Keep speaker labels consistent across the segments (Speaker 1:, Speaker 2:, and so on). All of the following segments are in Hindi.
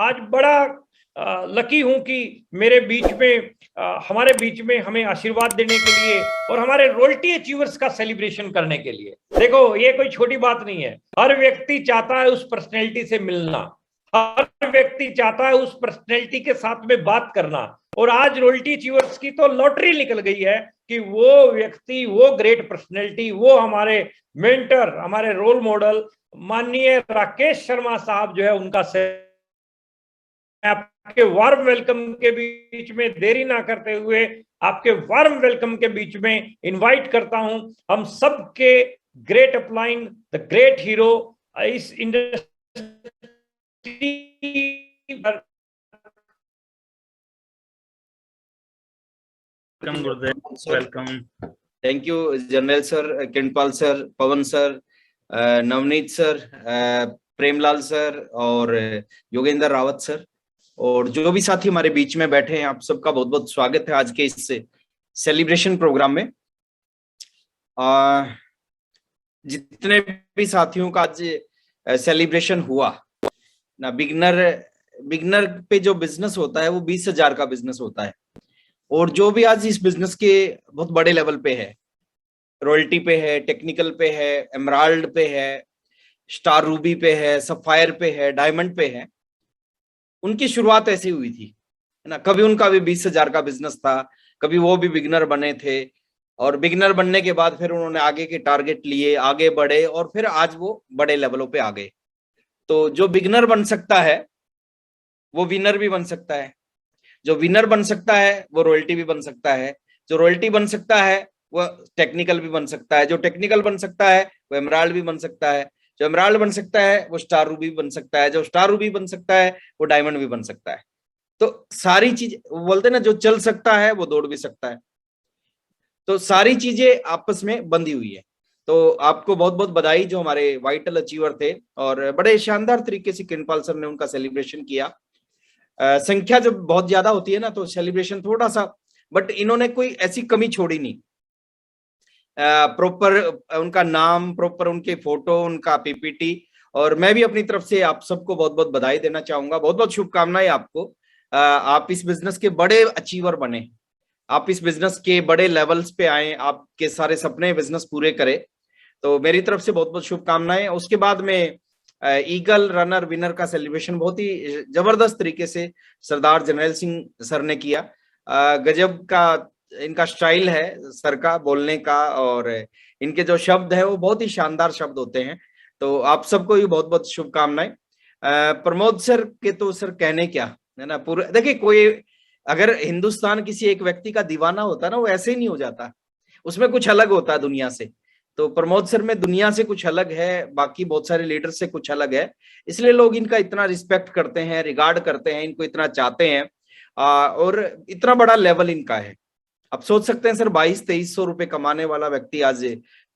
Speaker 1: आज बड़ा लकी हूं कि मेरे बीच में हमारे बीच में हमें आशीर्वाद देने के लिए और हमारे रॉयल्टी अचीवर्स का सेलिब्रेशन करने के लिए। देखो, ये कोई छोटी बात नहीं है। हर व्यक्ति चाहता है उस पर्सनैलिटी से मिलना, हर व्यक्ति चाहता है उस पर्सनैलिटी के साथ में बात करना। और आज रॉयल्टी अचीवर्स की तो लॉटरी निकल गई है कि वो व्यक्ति, वो ग्रेट पर्सनैलिटी, वो हमारे मेंटर, हमारे रोल मॉडल माननीय राकेश शर्मा साहब जो है, उनका आपके वार्म वेलकम के बीच में देरी ना करते हुए आपके वार्म वेलकम के बीच में इनवाइट करता हूं हम सबके great upline the great hero इस industry.
Speaker 2: Welcome Gurudev, welcome.
Speaker 3: Thank you general sir, Kiranpal sir, Pawan sir, Navneet sir, Premlal sir और योगेंद्र रावत सर, और जो भी साथी हमारे बीच में बैठे हैं, आप सबका बहुत बहुत स्वागत है आज के इस सेलिब्रेशन प्रोग्राम में। जितने भी साथियों का आज सेलिब्रेशन हुआ ना, बिगनर पे जो बिजनेस होता है वो 20,000 का बिजनेस होता है, और जो भी आज इस बिजनेस के बहुत बड़े लेवल पे है, रॉयल्टी पे है, टेक्निकल पे है, एमराल्ड पे है, स्टार रूबी पे है, सफायर पे है, डायमंड पे है, उनकी शुरुआत ऐसी हुई थी, है ना। कभी उनका भी 20,000 का बिजनेस था, कभी वो भी बिगनर बने थे, और बिगनर बनने के बाद फिर उन्होंने आगे के टारगेट लिए, आगे बढ़े, और फिर आज वो बड़े लेवलों पे आ गए। तो जो बिगनर बन सकता है वो विनर भी बन सकता है, जो विनर बन सकता है वो रॉयल्टी भी बन सकता है, जो रॉयल्टी बन सकता है वो टेक्निकल भी बन सकता है, जो टेक्निकल बन सकता है वो एमराल्ड भी बन सकता है, जो एमराल्ड बन सकता है वो स्टार रूबी भी बन सकता है, जो स्टार रूबी बन सकता है वो डायमंड भी बन सकता है। तो सारी चीज बोलते हैं ना, जो चल सकता है वो दौड़ भी सकता है, तो सारी चीजें आपस में बंधी हुई है। तो आपको बहुत बहुत बधाई जो हमारे वाइटल अचीवर थे, और बड़े शानदार तरीके से किरणपाल सर ने उनका सेलिब्रेशन किया। संख्या जब बहुत ज्यादा होती है ना तो सेलिब्रेशन थोड़ा सा, बट इन्होंने कोई ऐसी कमी छोड़ी नहीं। प्रॉपर उनका नाम, प्रॉपर उनके फोटो, उनका पीपीटी, और मैं भी अपनी तरफ से आप सबको बहुत बहुत बधाई देना चाहूंगा, बहुत बहुत शुभकामनाएं आपको। आप इस बिजनेस के बड़े अचीवर बने, आप इस बिजनेस के बड़े लेवल्स पे आए, आपके सारे सपने बिजनेस पूरे करे, तो मेरी तरफ से बहुत बहुत शुभकामनाएं। उसके बाद में ईगल रनर विनर का सेलिब्रेशन बहुत ही जबरदस्त तरीके से सरदार जर्नैल सिंह सर ने किया। गजब का इनका स्टाइल है सर का बोलने का, और इनके जो शब्द है वो बहुत ही शानदार शब्द होते हैं। तो आप सबको भी बहुत बहुत शुभकामनाएं। प्रमोद सर के तो सर कहने क्या है ना, पूरा देखिए, कोई अगर हिंदुस्तान किसी एक व्यक्ति का दीवाना होता ना, वो ऐसे ही नहीं हो जाता, उसमें कुछ अलग होता है दुनिया से। तो प्रमोद सर में दुनिया से कुछ अलग है, बाकी बहुत सारे लीडर से कुछ अलग है, इसलिए लोग इनका इतना रिस्पेक्ट करते हैं, रिगार्ड करते हैं, इनको इतना चाहते हैं, और इतना बड़ा लेवल इनका है। आप सोच सकते हैं सर, 2200-2300 रुपए कमाने वाला व्यक्ति आज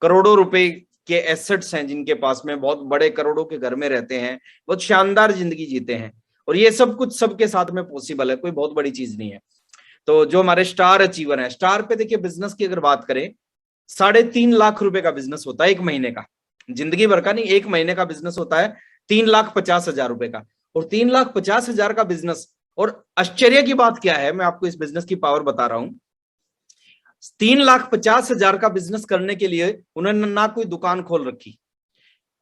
Speaker 3: करोड़ों रुपए के एसेट्स हैं जिनके पास में, बहुत बड़े करोड़ों के घर में रहते हैं, बहुत शानदार जिंदगी जीते हैं, और ये सब कुछ सबके साथ में पॉसिबल है, कोई बहुत बड़ी चीज नहीं है। तो जो हमारे स्टार अचीवर है, स्टार पे देखिए, बिजनेस की अगर बात करें, 3.5 लाख रुपए का बिजनेस होता है एक महीने का, जिंदगी भर का नहीं, एक महीने का बिजनेस होता है 3,50,000 रुपए का, और 3,50,000 का बिजनेस। और आश्चर्य की बात क्या है, मैं आपको इस बिजनेस की पावर बता रहा हूं। 3,50,000 का बिजनेस करने के लिए उन्होंने ना कोई दुकान खोल रखी,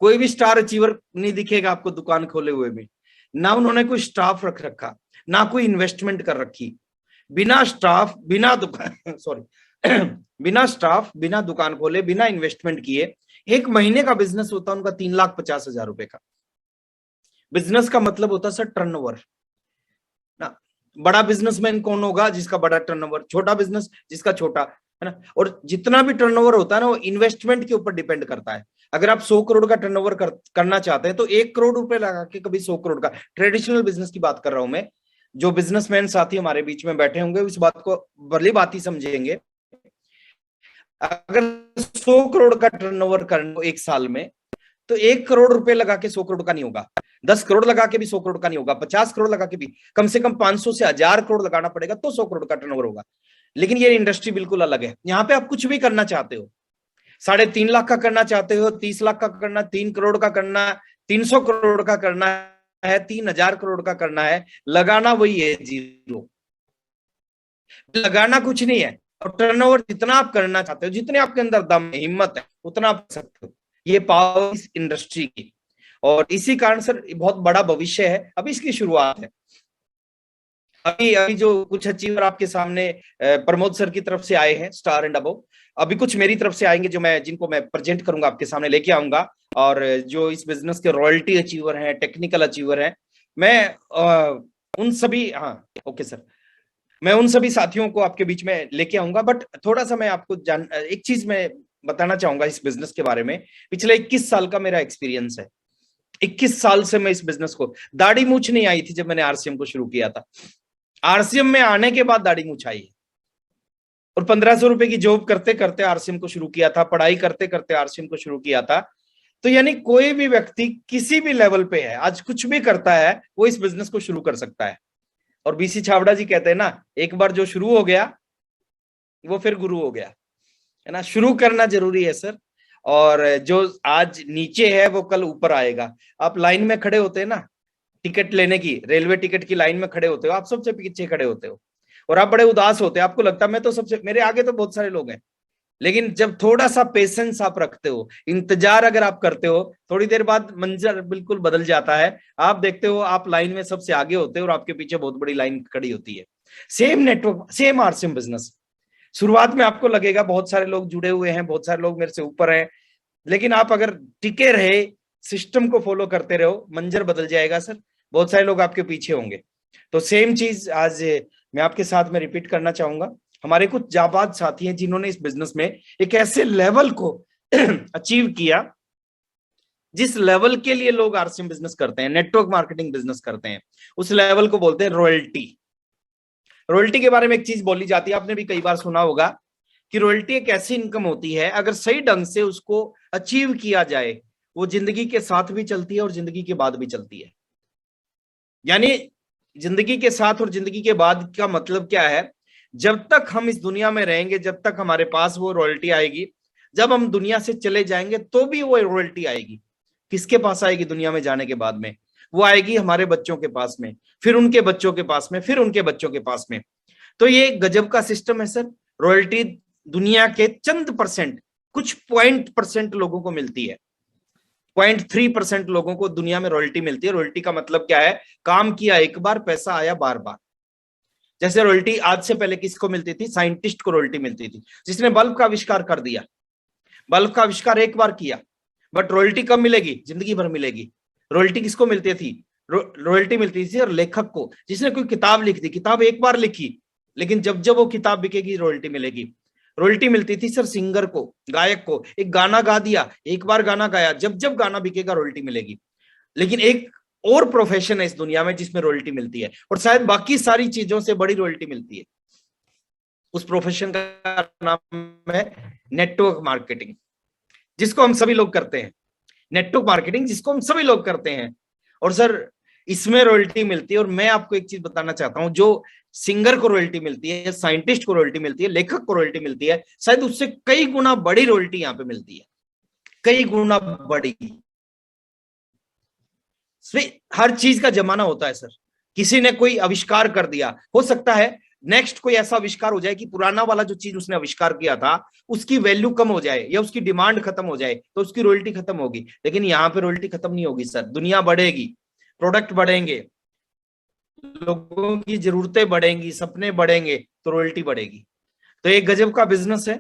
Speaker 3: कोई भी स्टार अचीवर नहीं दिखेगा आपको दुकान खोले हुए भी, ना उन्होंने कोई स्टाफ रख रखा, ना कोई इन्वेस्टमेंट कर रखी। बिना स्टाफ, बिना दुकान सॉरी बिना स्टाफ, बिना दुकान खोले, बिना इन्वेस्टमेंट किए एक महीने का बिजनेस होता उनका 3,50,000 रुपए का। बिजनेस का मतलब होता सर टर्नओवर ना। बड़ा बिजनेसमैन कौन होगा? जिसका बड़ा टर्नओवर। छोटा बिजनेस जिसका छोटा, है ना। और जितना भी टर्नओवर होता है ना, वो इन्वेस्टमेंट के ऊपर डिपेंड करता है। अगर आप 100 करोड़ का टर्नओवर करना चाहते हैं तो 1 करोड़ रुपए लगा के, कभी 100 करोड़ का, ट्रेडिशनल बिजनेस की बात कर रहा हूं मैं। जो बिजनेसमैन साथी हमारे बीच में बैठे होंगे इस बात को भली बात ही समझेंगे। अगर 100 करोड़ का टर्नओवर करना एक साल में, तो 1 करोड़ रुपए लगा के 100 करोड़ का नहीं होगा, 10 करोड़ लगा के भी 100 करोड़ का नहीं होगा, 50 करोड़ लगा के भी कम से कम 500 से 1000 करोड़ लगाना पड़ेगा तो 100 करोड़ का टर्नओवर होगा। लेकिन ये इंडस्ट्री बिल्कुल अलग है। यहाँ पे आप कुछ भी करना चाहते हो, 3.5 लाख का करना चाहते हो, 30 लाख का करना, 3 करोड़ का करना, 300 करोड़ का करना है, 3,000 करोड़ का करना है, लगाना वही है 0। लगाना कुछ नहीं है, और टर्नओवर जितना आप करना चाहते हो, जितने आपके अंदर दम है, हिम्मत है, उतना आप कर सकते हो। ये पावर इस इंडस्ट्री की, और इसी कारण सर बहुत बड़ा भविष्य है। अभी इसकी शुरुआत है। अभी अभी जो कुछ अचीवर आपके सामने प्रमोद सर की तरफ से आए हैं, स्टार एंड अबव, अभी कुछ मेरी तरफ से आएंगे, जिनको मैं प्रेजेंट करूंगा, आपके सामने लेके आऊंगा। और जो इस बिजनेस के रॉयल्टी अचीवर हैं, टेक्निकल अचीवर हैं, मैं उन सभी, हाँ ओके सर, मैं उन सभी साथियों को आपके बीच में लेके आऊंगा। बट थोड़ा सा मैं आपको एक चीज मैं बताना चाहूंगा इस बिजनेस के बारे में। पिछले 21 साल का मेरा एक्सपीरियंस है। 21 साल से मैं इस बिजनेस को, दाढ़ी मूछ नहीं आई थी जब मैंने आरसीएम को शुरू किया था। आरसीएम में आने के बाद दाढ़ी मूछ आई है, और 1500 रुपए की जॉब करते करते आरसीएम को शुरू किया था, पढ़ाई करते करते आरसीएम को शुरू किया था। तो यानी कोई भी व्यक्ति किसी भी लेवल पे है, आज कुछ भी करता है, वो इस बिजनेस को शुरू कर सकता है। और बीसी छाबड़ा जी कहते हैं ना, एक बार जो शुरू हो गया वो फिर गुरु हो गया, है ना। शुरू करना जरूरी है सर, और जो आज नीचे है वो कल ऊपर आएगा। आप लाइन में खड़े होते हैं ना, टिकट लेने की, रेलवे टिकट की लाइन में खड़े होते हो, आप सबसे पीछे खड़े होते हो, और आप बड़े उदास होते हैं, आपको लगता है मैं तो सबसे, मेरे आगे तो बहुत सारे लोग हैं। लेकिन जब थोड़ा सा पेशेंस आप रखते हो, इंतजार अगर आप करते हो, थोड़ी देर बाद मंजर बिल्कुल बदल जाता है। आप देखते हो आप लाइन में सबसे आगे होते हो, और आपके पीछे बहुत बड़ी लाइन खड़ी होती है। Same network, same RCM business. शुरुआत में आपको लगेगा बहुत सारे लोग जुड़े हुए हैं, बहुत सारे लोग मेरे से ऊपर हैं, लेकिन आप अगर टिके रहे, सिस्टम को फॉलो करते रहो, मंजर बदल जाएगा सर। बहुत सारे लोग आपके पीछे होंगे। तो सेम चीज आज मैं आपके साथ में रिपीट करना चाहूंगा। हमारे कुछ जाबाज साथी हैं जिन्होंने इस बिजनेस में एक ऐसे लेवल को अचीव किया जिस लेवल के लिए लोग आरसीएम बिजनेस करते हैं, नेटवर्क मार्केटिंग बिजनेस करते हैं, उस लेवल को बोलते हैं रॉयल्टी। रॉयल्टी के बारे में एक चीज बोली जाती है, आपने भी कई बार सुना होगा कि रॉयल्टी एक ऐसी इनकम होती है, अगर सही ढंग से उसको अचीव किया जाए, वो जिंदगी के साथ भी चलती है और जिंदगी के बाद भी चलती है। यानी जिंदगी के साथ और जिंदगी के बाद का मतलब क्या है? जब तक हम इस दुनिया में रहेंगे, जब तक हमारे पास वो रॉयल्टी आएगी। जब हम दुनिया से चले जाएंगे तो भी वो रॉयल्टी आएगी। किसके पास आएगी दुनिया में जाने के बाद में? वो आएगी हमारे बच्चों के पास में, फिर उनके बच्चों के पास में, फिर उनके बच्चों के पास में। तो ये गजब का सिस्टम है सर। रॉयल्टी दुनिया के चंद परसेंट, कुछ % लोगों को मिलती है। 0.3% लोगों को दुनिया में रॉयल्टी मिलती है। रॉयल्टी का मतलब क्या है? काम किया एक बार, पैसा आया बार बार। जैसे रॉयल्टी आज से पहले किसको मिलती थी? साइंटिस्ट को रॉयल्टी मिलती थी, जिसने बल्ब का आविष्कार कर दिया। बल्ब का आविष्कार एक बार किया, बट रॉयल्टी कब मिलेगी? जिंदगी भर मिलेगी। रॉयल्टी किसको मिलती थी? रॉयल्टी मिलती थी और लेखक को, जिसने कोई किताब लिख दी। किताब एक बार लिखी, लेकिन जब जब वो किताब बिकेगी रॉयल्टी मिलेगी। रॉयल्टी मिलती थी सर सिंगर को, गायक को। एक गाना गा दिया, एक बार गाना गाया, जब जब गाना बिकेगा रॉयल्टी मिलेगी। लेकिन एक और प्रोफेशन है इस दुनिया में जिसमें रॉयल्टी मिलती है, और शायद बाकी सारी चीजों से बड़ी रॉयल्टी मिलती है। उस प्रोफेशन का नाम है नेटवर्क मार्केटिंग, जिसको हम सभी लोग करते हैं। नेटवर्क मार्केटिंग जिसको हम सभी लोग करते हैं, और सर इसमें रॉयल्टी मिलती है। और मैं आपको एक चीज बताना चाहता हूं, जो सिंगर को रॉयल्टी मिलती है, साइंटिस्ट को रॉयल्टी मिलती है, लेखक को रॉयल्टी मिलती है, शायद उससे कई गुना बड़ी रॉयल्टी यहां पे मिलती है, कई गुना बड़ी। हर चीज का जमाना होता है सर। किसी ने कोई आविष्कार कर दिया, हो सकता है नेक्स्ट कोई ऐसा आविष्कार हो जाए कि पुराना वाला जो चीज उसने आविष्कार किया था उसकी वैल्यू कम हो जाए, या उसकी डिमांड खत्म हो जाए, तो उसकी रॉयल्टी खत्म होगी। लेकिन यहाँ पे रॉयल्टी खत्म नहीं होगी सर। दुनिया बढ़ेगी, प्रोडक्ट बढ़ेंगे, लोगों की जरूरतें बढ़ेंगी, सपने बढ़ेंगे, तो रॉयल्टी बढ़ेगी। तो एक गजब का बिजनेस है,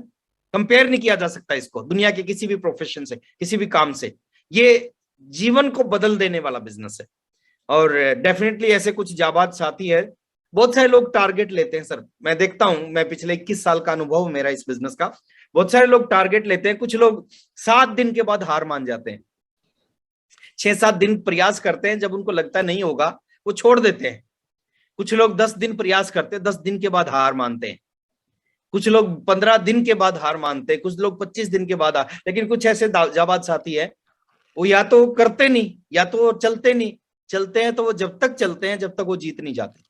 Speaker 3: कंपेयर नहीं किया जा सकता इसको दुनिया के किसी भी प्रोफेशन से, किसी भी काम से। ये जीवन को बदल देने वाला बिजनेस है। और डेफिनेटली ऐसे कुछ जाबाज साथी है। बहुत सारे लोग टारगेट लेते हैं सर, मैं देखता हूं, मैं पिछले 21 साल का अनुभव मेरा इस बिजनेस का। बहुत सारे लोग टारगेट लेते हैं, कुछ लोग 7 दिन के बाद हार मान जाते हैं। 6-7 दिन प्रयास करते हैं, जब उनको लगता नहीं होगा वो छोड़ देते हैं। कुछ लोग 10 दिन प्रयास करते हैं, 10 दिन के बाद हार मानते हैं। कुछ लोग 15 दिन के बाद हार मानते हैं, कुछ लोग 25 दिन के बाद लेकिन कुछ ऐसे जाबाज साथी है, वो या तो करते नहीं या तो चलते नहीं। चलते हैं तो वो जब तक चलते हैं जब तक वो जीत नहीं जाते।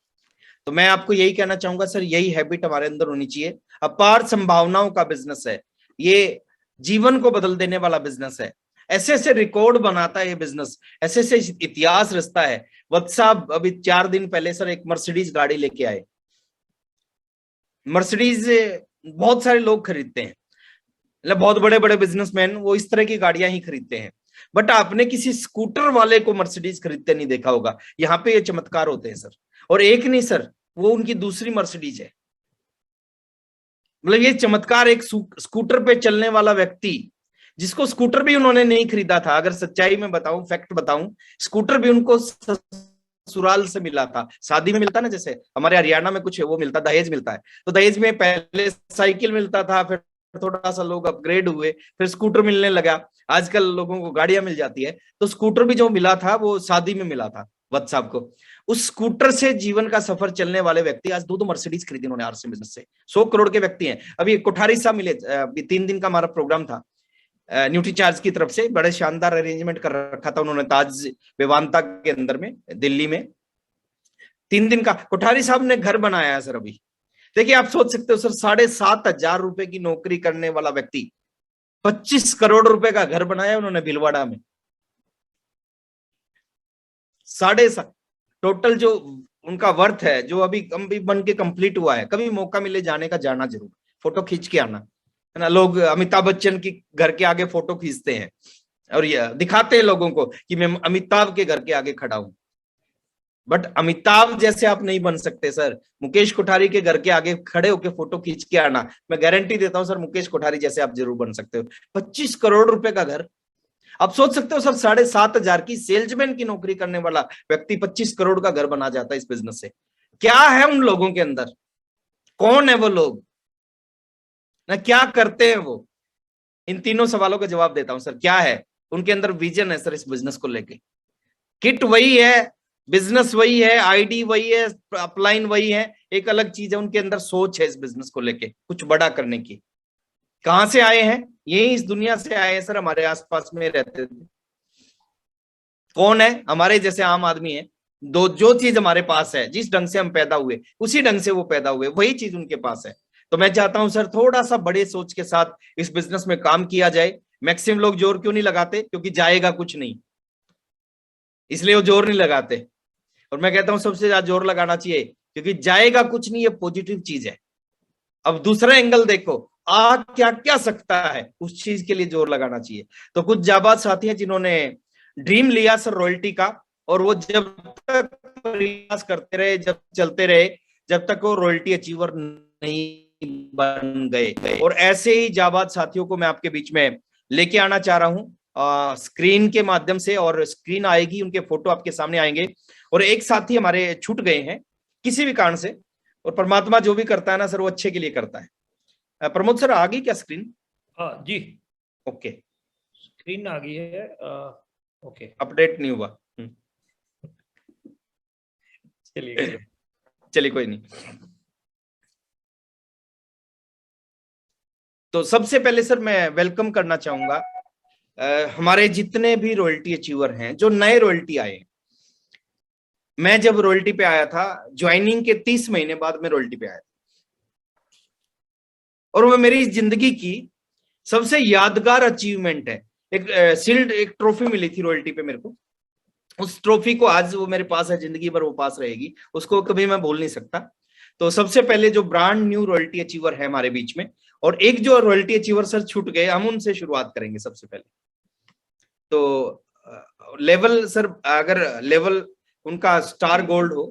Speaker 3: तो मैं आपको यही कहना चाहूंगा सर, यही हैबिट हमारे अंदर होनी चाहिए। अपार संभावनाओं का बिजनेस है ये, जीवन को बदल देने वाला बिजनेस है। ऐसे ऐसे रिकॉर्ड बनाता है ये बिजनेस, ऐसे ऐसे इतिहास रचता है। वत्स साहब अभी 4 दिन पहले सर एक मर्सिडीज गाड़ी लेके आए। मर्सिडीज बहुत सारे लोग खरीदते हैं, मतलब बहुत बड़े बड़े बिजनेसमैन वो इस तरह की गाड़ियां ही खरीदते हैं, बट आपने किसी स्कूटर वाले को मर्सिडीज खरीदते नहीं देखा होगा। यहाँ पे ये चमत्कार होते हैं सर। और एक नहीं सर, वो उनकी दूसरी मर्सिडीज है। मतलब ये चमत्कार, एक स्कूटर पे चलने वाला व्यक्ति, जिसको स्कूटर भी उन्होंने नहीं खरीदा था, अगर सच्चाई में बताऊं, फैक्ट बताऊं, स्कूटर भी उनको ससुराल से मिला था। शादी में मिलता ना, जैसे हमारे हरियाणा में कुछ है वो मिलता, दहेज मिलता है, तो दहेज में पहले साइकिल मिलता था, फिर थोड़ा सा लोग अपग्रेड हुए, फिर स्कूटर मिलने लगा, आजकल लोगों को गाड़ियां मिल जाती है। तो स्कूटर भी जो मिला था वो शादी में मिला था वत्स साहब को। उस स्कूटर से जीवन का सफर चलने वाले व्यक्ति आज 2 मर्सिडीज खरीदी उन्होंने आरसी बिजनेस से। 100 करोड़ के व्यक्ति हैं। अभी कोठारी साहब मिले, 3 दिन का हमारा प्रोग्राम था न्यूट्री चार्ज की तरफ से, बड़े शानदार अरेंजमेंट कर रखा था उन्होंने ताज विवांता के अंदर में, दिल्ली में। 3 दिन का कोठारी साहब ने घर बनाया है सर। अभी देखिए, आप सोच सकते हो सर, 7,500 रुपए की नौकरी करने वाला व्यक्ति 25 करोड़ रुपए का घर बनाया उन्होंने भिलवाड़ा में। 7.5 टोटल जो उनका वर्थ है, जो अभी बन के कंप्लीट हुआ है। कभी मौका मिले जाने का, जाना जरूर, फोटो खींच के आना, है ना। लोग अमिताभ बच्चन की घर के आगे फोटो खींचते हैं और ये दिखाते हैं लोगों को कि मैं अमिताभ के घर के आगे खड़ा हूं, बट अमिताभ जैसे आप नहीं बन सकते सर। मुकेश कोठारी के घर के आगे खड़े होकर फोटो खींच के आना, मैं गारंटी देता हूं सर, मुकेश कोठारी जैसे आप जरूर बन सकते हो। 25 करोड़ रुपए का घर, आप सोच सकते हो सर, 7,500 की सेल्समैन की नौकरी करने वाला व्यक्ति 25 करोड़ का घर बना जाता है इस बिजनेस से। क्या है उन लोगों के अंदर? कौन है वो लोग ना, क्या करते हैं वो? इन तीनों सवालों का जवाब देता हूं सर। क्या है उनके अंदर विजन है सर इस बिजनेस को लेके? किट वही है, बिजनेस वही है, आईडी वही है, अपलाइन वही है, एक अलग चीज है उनके अंदर, सोच है इस बिजनेस को लेके कुछ बड़ा करने की। कहां से आए हैं? यही इस दुनिया से आए हैं सर, हमारे आसपास में रहते थे। कौन है? हमारे जैसे आम आदमी है। जो चीज हमारे पास है, जिस ढंग से हम पैदा हुए उसी ढंग से वो पैदा हुए, वही चीज उनके पास है। तो मैं चाहता हूं सर, थोड़ा सा बड़े सोच के साथ इस बिजनेस में काम किया जाए। मैक्सिमम लोग जोर क्यों नहीं लगाते? क्योंकि जाएगा कुछ नहीं, इसलिए वो जोर नहीं लगाते। और मैं कहता हूं सबसे ज्यादा जोर लगाना चाहिए, क्योंकि जाएगा कुछ नहीं, ये पॉजिटिव चीज है। अब दूसरा एंगल देखो, क्या क्या सकता है, उस चीज के लिए जोर लगाना चाहिए। तो कुछ जाबाज साथी हैं जिन्होंने ड्रीम लिया सर रॉयल्टी का, और वो जब तक प्रयास करते रहे, जब चलते रहे, जब तक वो रॉयल्टी अचीवर नहीं बन गए। और ऐसे ही जाबाज साथियों को मैं आपके बीच में लेके आना चाह रहा हूं स्क्रीन के माध्यम से, और स्क्रीन आएगी, उनके फोटो आपके सामने आएंगे। और एक साथी हमारे छूट गए हैं किसी भी कारण से, और परमात्मा जो भी करता है ना सर, वो अच्छे के लिए करता है। प्रमोद सर, आ गई क्या स्क्रीन?
Speaker 1: हाँ जी,
Speaker 3: ओके,
Speaker 1: स्क्रीन आ गई है। ओके,
Speaker 3: अपडेट नहीं हुआ।
Speaker 1: चलिए
Speaker 3: चलिए, कोई नहीं। तो सबसे पहले सर मैं वेलकम करना चाहूंगा हमारे जितने भी रॉयल्टी अचीवर हैं, जो नए रॉयल्टी आए। मैं जब रॉयल्टी पे आया था, ज्वाइनिंग के 30 महीने बाद मैं रॉयल्टी पे आया था, और वो मेरी जिंदगी की सबसे यादगार अचीवमेंट है। एक शील्ड, एक ट्रॉफी मिली थी रॉयल्टी पे मेरे को। उस ट्रॉफी को आज वो मेरे पास है, जिंदगी भर वो पास रहेगी, उसको कभी मैं भूल नहीं सकता। तो सबसे पहले जो ब्रांड न्यू रॉयल्टी अचीवर है हमारे बीच में, और एक जो रॉयल्टी अचीवर सर छूट गए, हम उनसे शुरुआत करेंगे सबसे पहले। तो लेवल सर, अगर लेवल उनका स्टार गोल्ड हो।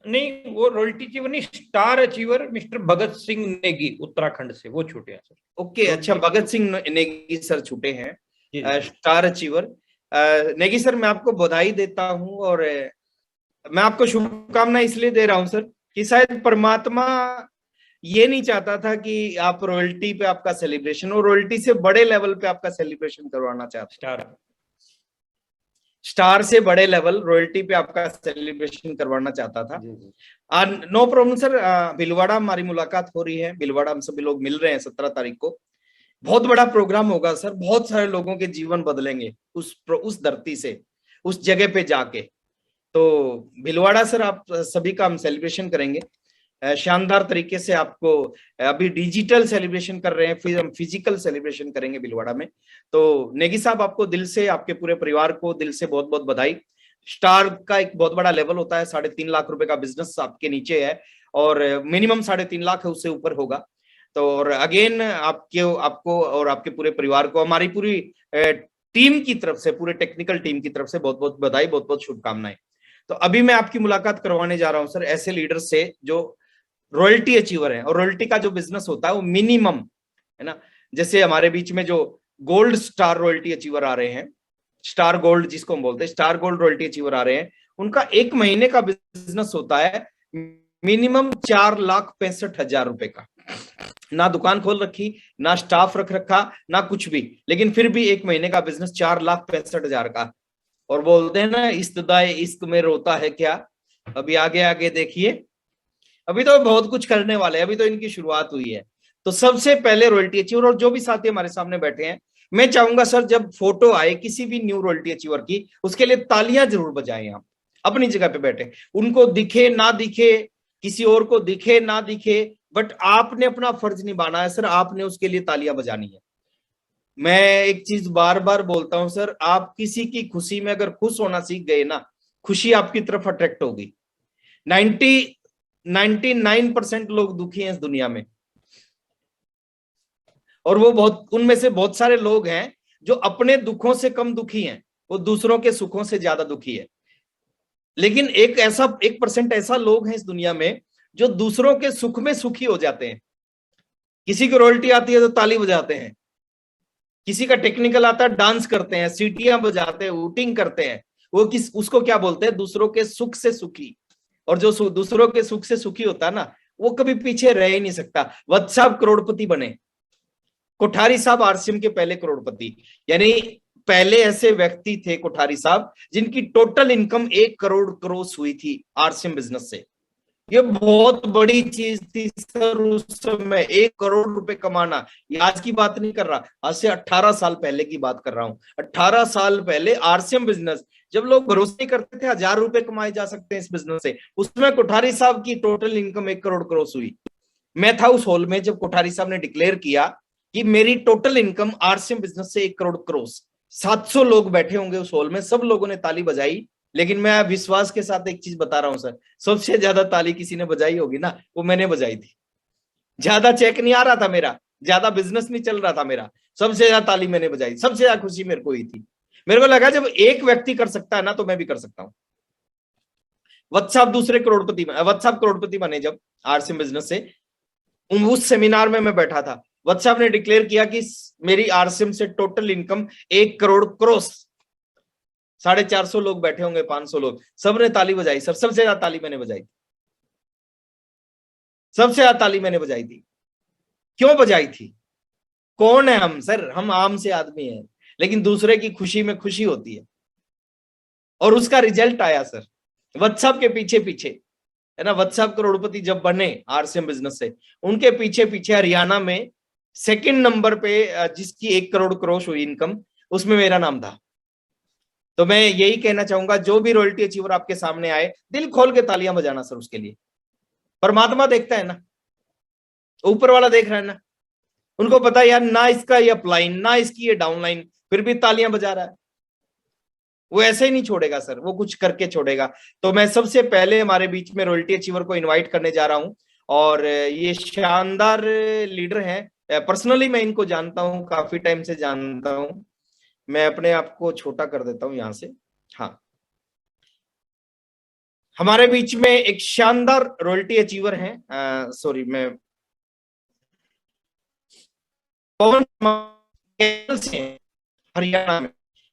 Speaker 1: नहीं, वो रॉयल्टी अचीवर नहीं, star achiever mister Bhagat Singh Negi Uttarakhand से, वो छूटे हैं सर।
Speaker 3: ओके, अच्छा, भगत सिंह नेगी सर छूटे हैं स्टार अचीवर। नेगी सर, मैं आपको बधाई देता हूं, और मैं आपको शुभकामनाएं इसलिए दे रहा हूं सर कि शायद परमात्मा ये नहीं चाहता था कि आप रॉयल्टी पे आपका सेलिब्रेशन, और रॉयल्टी से बड़े लेवल पे आपका सेलिब्रेशन करवाना चाहता, स्टार से बड़े लेवल रॉयल्टी पे आपका सेलिब्रेशन करवाना चाहता था। नो प्रॉब्लम सर, भिलवाड़ा हमारी मुलाकात हो रही है, भिलवाड़ा हम सभी लोग मिल रहे हैं 17 तारीख को। बहुत बड़ा प्रोग्राम होगा सर, बहुत सारे लोगों के जीवन बदलेंगे उस धरती से, उस जगह पे जाके। तो भिलवाड़ा सर, आप सभी का हम सेलिब्रेशन करेंगे। शानदार तरीके से आपको अभी डिजिटल सेलिब्रेशन कर रहे हैं, फिर हम फिजिकल सेलिब्रेशन करेंगे भीलवाड़ा में। तो नेगी साहब, आपको दिल से, आपके पूरे परिवार को दिल से बहुत बहुत बधाई। स्टार का एक बहुत बड़ा लेवल होता है, 3.5 लाख रुपए का बिजनेस आपके नीचे है और मिनिमम 3.5 लाख है, उससे ऊपर होगा। तो और अगेन आपको और आपके पूरे परिवार को हमारी पूरी टीम की तरफ से, पूरे टेक्निकल टीम की तरफ से बहुत बहुत बधाई, बहुत बहुत शुभकामनाएं। तो अभी मैं आपकी मुलाकात करवाने जा रहा हूं सर ऐसे लीडर से जो रॉयल्टी अचीवर है। और रॉयल्टी का जो बिजनेस होता है वो मिनिमम है ना, जैसे हमारे बीच में जो गोल्ड स्टार रॉयल्टी अचीवर आ रहे हैं, स्टार गोल्ड जिसको हम बोलते हैं, स्टार गोल्ड रॉयल्टी अचीवर आ रहे हैं, उनका 1 महीने का बिजनेस होता है मिनिमम 4,65,000 रुपए का। ना दुकान खोल रखी, ना स्टाफ रख रखा, ना कुछ भी, लेकिन फिर भी 1 महीने का बिजनेस 4,65,000 का। और बोलते हैं ना, इस्तदाए इश्क में रोता है क्या। अभी आगे आगे देखिए, अभी तो बहुत कुछ करने वाले हैं, अभी तो इनकी शुरुआत हुई है। तो सबसे पहले रॉयल्टी अचीवर, और जो भी साथी हमारे सामने बैठे हैं, मैं चाहूंगा सर जब फोटो आए किसी भी न्यू रॉयल्टी अचीवर की, उसके लिए तालियां जरूर बजाएं। आप अपनी जगह पे बैठे, उनको दिखे ना दिखे, किसी और को दिखे ना दिखे, बट आपने अपना फर्ज निभाना है सर, आपने उसके लिए तालियां बजानी है। मैं एक चीज बार बार बोलता हूं सर, आप किसी की खुशी में अगर खुश होना सीख गए ना, खुशी आपकी तरफ अट्रैक्ट होगी। 99% लोग दुखी हैं इस दुनिया में, और वो उनमें से बहुत सारे लोग हैं जो अपने दुखों से कम दुखी हैं, वो दूसरों के सुखों से ज्यादा दुखी है। लेकिन 1% ऐसा लोग हैं इस दुनिया में जो दूसरों के सुख में सुखी हो जाते हैं। किसी को रॉयल्टी आती है तो ताली बजाते हैं, किसी का टेक्निकल आता है डांस करते हैं, सीटियां बजाते हैं, वोटिंग करते हैं। वो उसको क्या बोलते हैं, दूसरों के सुख से सुखी। और जो दूसरों के सुख से सुखी होता है ना, वो कभी पीछे रह ही नहीं सकता। वत्स साहब करोड़पति बने, कोठारी साहब आरसीएम के पहले करोड़पति, यानी पहले ऐसे व्यक्ति थे कोठारी साहब जिनकी टोटल इनकम 1 करोड़ क्रॉस हुई थी आरसीएम बिजनेस से। ये बहुत बड़ी चीज थी सर उस समय, 1 करोड़ रुपए कमाना। ये आज की बात नहीं कर रहा, आज से 18 साल पहले की बात कर रहा हूं। 18 साल पहले आरसीएम बिजनेस, जब लोग भरोसे नहीं करते थे 1,000 रुपए कमाए जा सकते हैं इस बिजनेस से, उसमें कोठारी साहब की टोटल इनकम 1 करोड़ क्रॉस हुई। मैं था उस हॉल में जब कोठारी साहब ने डिक्लेयर किया कि मेरी टोटल इनकम आरसीएम बिजनेस से 1 करोड़ क्रॉस। 700 लोग बैठे होंगे उस हॉल में, सब लोगों ने ताली बजाई। लेकिन मैं विश्वास के साथ एक चीज बता रहा हूं सर, सबसे ज्यादा ताली किसी ने बजाई होगी ना, वो मैंने बजाई थी। ज्यादा चेक नहीं आ रहा था मेरा, ज्यादा बिजनेस नहीं चल रहा था मेरा, सबसे ज्यादा ताली मैंने बजाई, सबसे ज्यादा खुशी मेरे को हुई थी। मेरे को लगा जब एक व्यक्ति कर सकता है ना, तो मैं भी कर सकता हूँ। वत्स साहब करोड़पति बने जब आरसीएम बिजनेस से, उस सेमिनार में मैं बैठा था। वत्स साहब ने डिक्लेयर किया कि मेरी आरसीएम से टोटल इनकम 1 करोड़ क्रॉस। 450 लोग बैठे होंगे, 500 लोग, सबने ताली बजाई सर। सबसे ज्यादा ताली मैंने बजाई, सबसे ज्यादा ताली मैंने बजाई थी। क्यों बजाई थी? कौन है हम सर? हम आम से आदमी हैं, लेकिन दूसरे की खुशी में खुशी होती है, और उसका रिजल्ट आया सर वत्स साहब के पीछे पीछे, है ना। वत्स साहब करोड़पति जब बने आरसीएम बिजनेस से, उनके पीछे पीछे हरियाणा में 2nd नंबर पे जिसकी 1 करोड़ क्रॉस हुई इनकम, उसमें मेरा नाम था। तो मैं यही कहना चाहूंगा, जो भी रॉयल्टी अचीवर आपके सामने आए, दिल खोल के तालियां बजाना सर उसके लिए। परमात्मा देखता है ना, ऊपर वाला देख रहा है ना, उनको पता है यार ना इसका ये अपलाइन ना इसकी ये डाउनलाइन, फिर भी तालियां बजा रहा है। वो ऐसे ही नहीं छोड़ेगा सर, वो कुछ करके छोड़ेगा। तो मैं सबसे पहले हमारे बीच में रॉयल्टी अचीवर को इन्वाइट करने जा रहा हूं, और ये शानदार लीडर हैं। पर्सनली मैं इनको जानता हूं, काफी टाइम से जानता हूं। मैं अपने आप को छोटा कर देता हूं यहां से। हाँ, हमारे बीच में एक शानदार रॉयल्टी अचीवर हैं, सॉरी, मैं पवन कैथल से, हरियाणा में